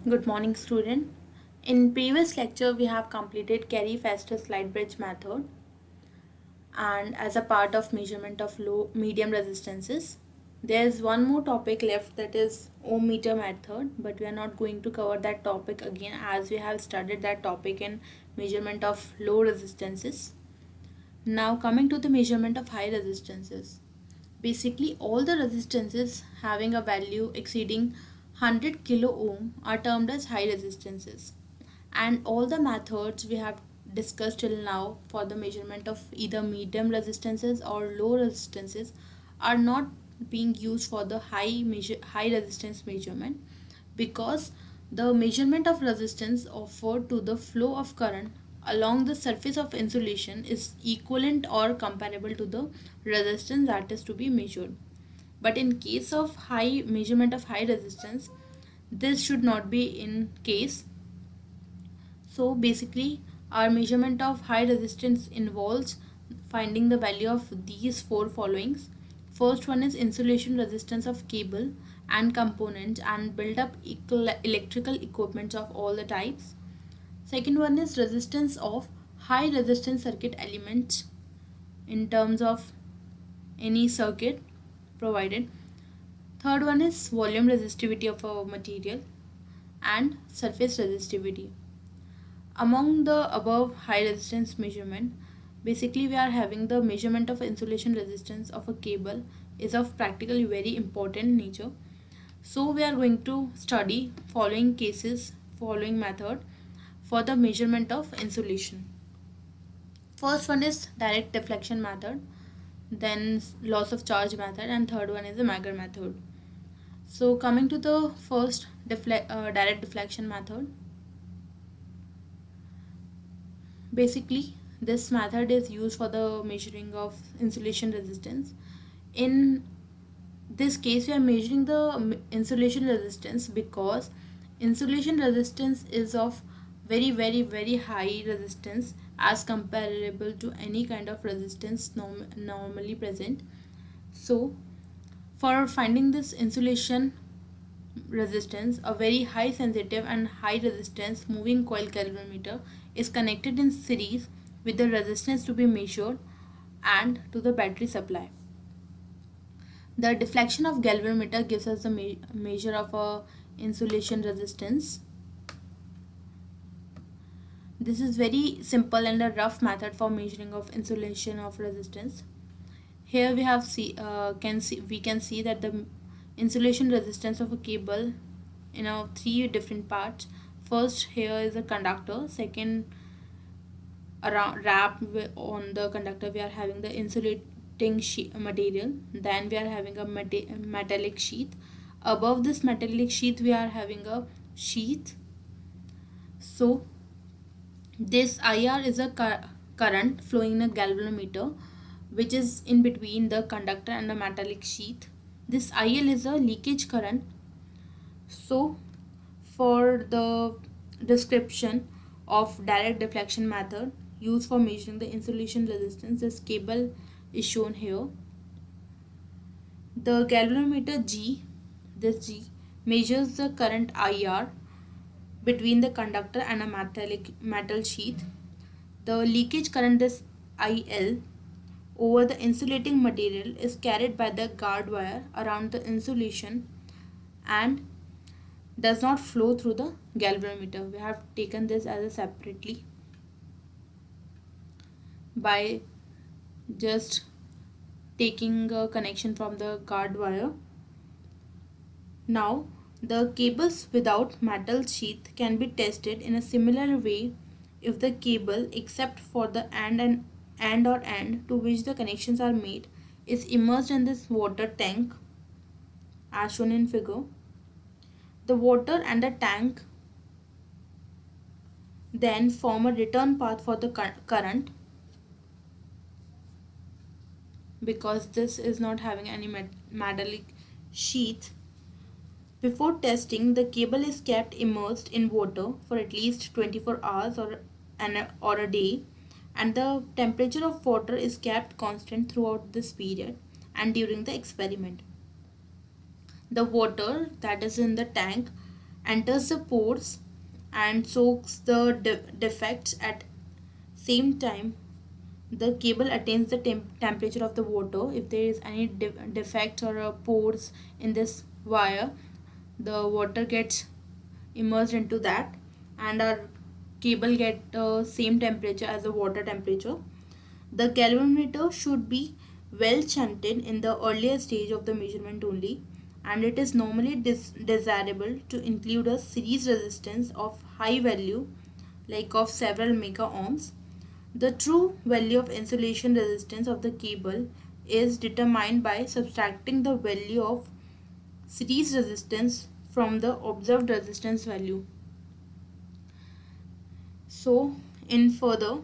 Good morning, student. In previous lecture, we have completed Carey-Festus-Lightbridge method, and as a part of measurement of low medium resistances, there's one more topic left, that is ohm meter method, but we are not going to cover that topic again as we have studied that topic in measurement of low resistances. Now coming to the measurement of high resistances. Basically, all the resistances having a value exceeding 100 kilo ohm are termed as high resistances. And all the methods we have discussed till now for the measurement of either medium resistances or low resistances are not being used for the high resistance measurement, because the measurement of resistance offered to the flow of current along the surface of insulation is equivalent or comparable to the resistance that is to be measured. But in case of high measurement of high resistance, this should not be in case. So basically, our measurement of high resistance involves finding the value of these four followings. First one is insulation resistance of cable and components and build up electrical equipment of all the types. Second one is resistance of high resistance circuit elements in terms of any circuit provided. Third one is volume resistivity of a material and surface resistivity. Among the above high resistance measurement, basically we are having the measurement of insulation resistance of a cable is of practically very important nature. So we are going to study following cases, following method for the measurement of insulation. First one is direct deflection method, then loss of charge method, and third one is the Mager method. So coming to the first direct deflection method, basically this method is used for the measuring of insulation resistance. In this case, we are measuring the insulation resistance because insulation resistance is of very high resistance as comparable to any kind of resistance normally present. So for finding this insulation resistance, a very high sensitive and high resistance moving coil galvanometer is connected in series with the resistance to be measured and to the battery supply. The deflection of galvanometer gives us the measure of a insulation resistance. This is very simple and a rough method for measuring of insulation of resistance. Here we have we can see that the insulation resistance of a cable in three different parts. First, here is a conductor. Second, around wrapped on the conductor we are having the insulating material. Then we are having a metallic sheath. Above this metallic sheath we are having a sheath. So this IR is a current flowing in a galvanometer which is in between the conductor and the metallic sheath. This IL is a leakage current. So for the description of direct deflection method used for measuring the insulation resistance, this cable is shown here. The galvanometer G, this G, measures the current IR between the conductor and a metal sheath. The leakage current is IL over the insulating material is carried by the guard wire around the insulation and does not flow through the galvanometer. We have taken this as a separately by just taking a connection from the guard wire. Now the cables without metal sheath can be tested in a similar way if the cable, except for the and or end to which the connections are made, is immersed in this water tank as shown in figure. The water and the tank then form a return path for the current, because this is not having any metallic sheath. Before testing, the cable is kept immersed in water for at least 24 hours or a day, and the temperature of water is kept constant throughout this period and during the experiment. The water that is in the tank enters the pores and soaks the defects. At same time, the cable attains the temperature of the water. If there is any defect or pores in this wire, the water gets immersed into that, and our cable get same temperature as the water temperature. The galvanometer should be well shunted in the earlier stage of the measurement only, and it is normally desirable to include a series resistance of high value, like of several mega ohms. The true value of insulation resistance of the cable is determined by subtracting the value of series resistance from the observed resistance value. So, in further,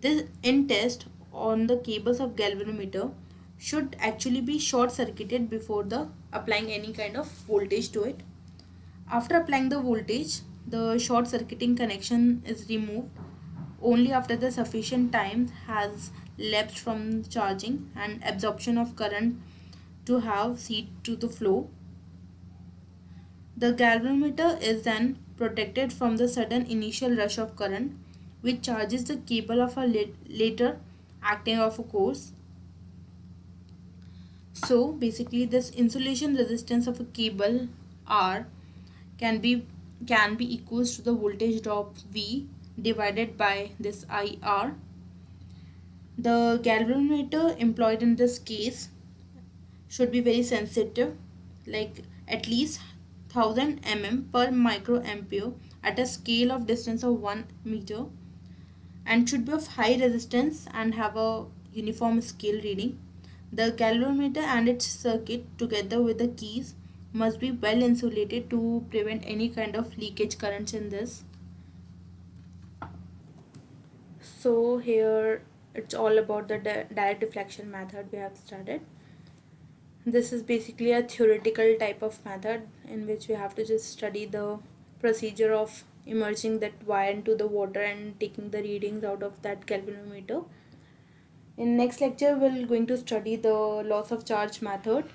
this in test on the cables of galvanometer should actually be short circuited before the applying any kind of voltage to it. After applying the voltage, the short circuiting connection is removed only after the sufficient time has elapsed from charging and absorption of current to have seed to the flow. The galvanometer is then protected from the sudden initial rush of current which charges the cable of a later acting of a course. So basically this insulation resistance of a cable R can be equals to the voltage drop V divided by this IR. The galvanometer employed in this case should be very sensitive, like at least 1000 per microampere at a scale of distance of 1 meter, and should be of high resistance and have a uniform scale reading. The galvanometer and its circuit together with the keys must be well insulated to prevent any kind of leakage currents in this. So here it's all about the direct deflection method we have started. This is basically a theoretical type of method in which we have to just study the procedure of immersing that wire into the water and taking the readings out of that galvanometer. In next lecture we're going to study the loss of charge method.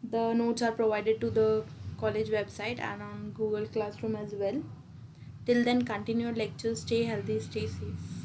The notes are provided to the college website and on Google Classroom as well. Till then, continue lectures, stay healthy, stay safe.